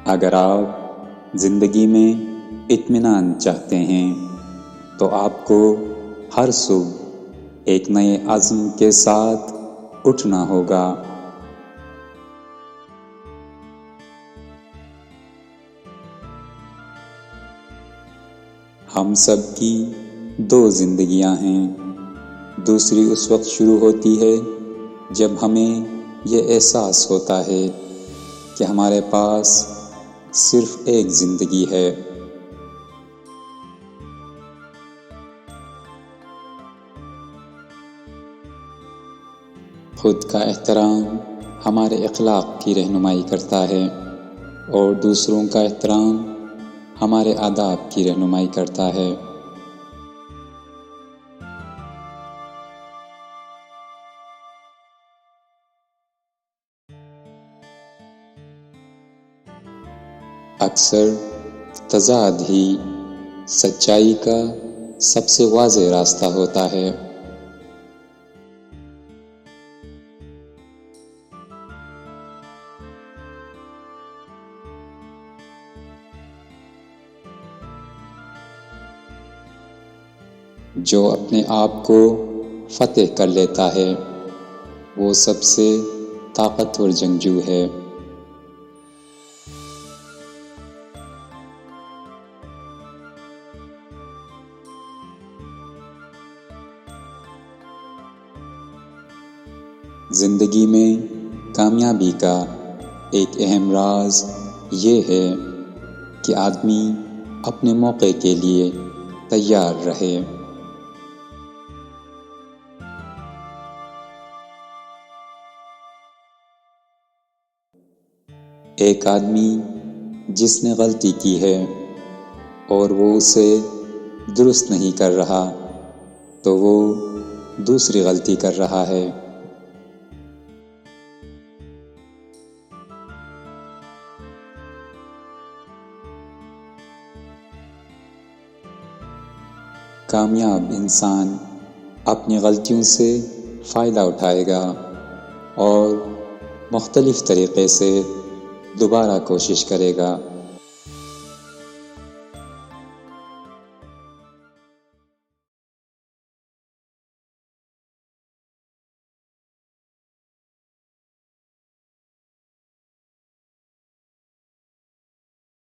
اگر آپ زندگی میں اطمینان چاہتے ہیں تو آپ کو ہر صبح ایک نئے عزم کے ساتھ اٹھنا ہوگا۔ ہم سب کی دو زندگیاں ہیں، دوسری اس وقت شروع ہوتی ہے جب ہمیں یہ احساس ہوتا ہے کہ ہمارے پاس صرف ایک زندگی ہے۔ خود کا احترام ہمارے اخلاق کی رہنمائی کرتا ہے اور دوسروں کا احترام ہمارے آداب کی رہنمائی کرتا ہے۔ اکثر تضاد ہی سچائی کا سب سے واضح راستہ ہوتا ہے۔ جو اپنے آپ کو فتح کر لیتا ہے وہ سب سے طاقتور جنگجو ہے۔ زندگی میں کامیابی کا ایک اہم راز یہ ہے کہ آدمی اپنے موقع کے لیے تیار رہے۔ ایک آدمی جس نے غلطی کی ہے اور وہ اسے درست نہیں کر رہا تو وہ دوسری غلطی کر رہا ہے۔ کامیاب انسان اپنی غلطیوں سے فائدہ اٹھائے گا اور مختلف طریقے سے دوبارہ کوشش کرے گا۔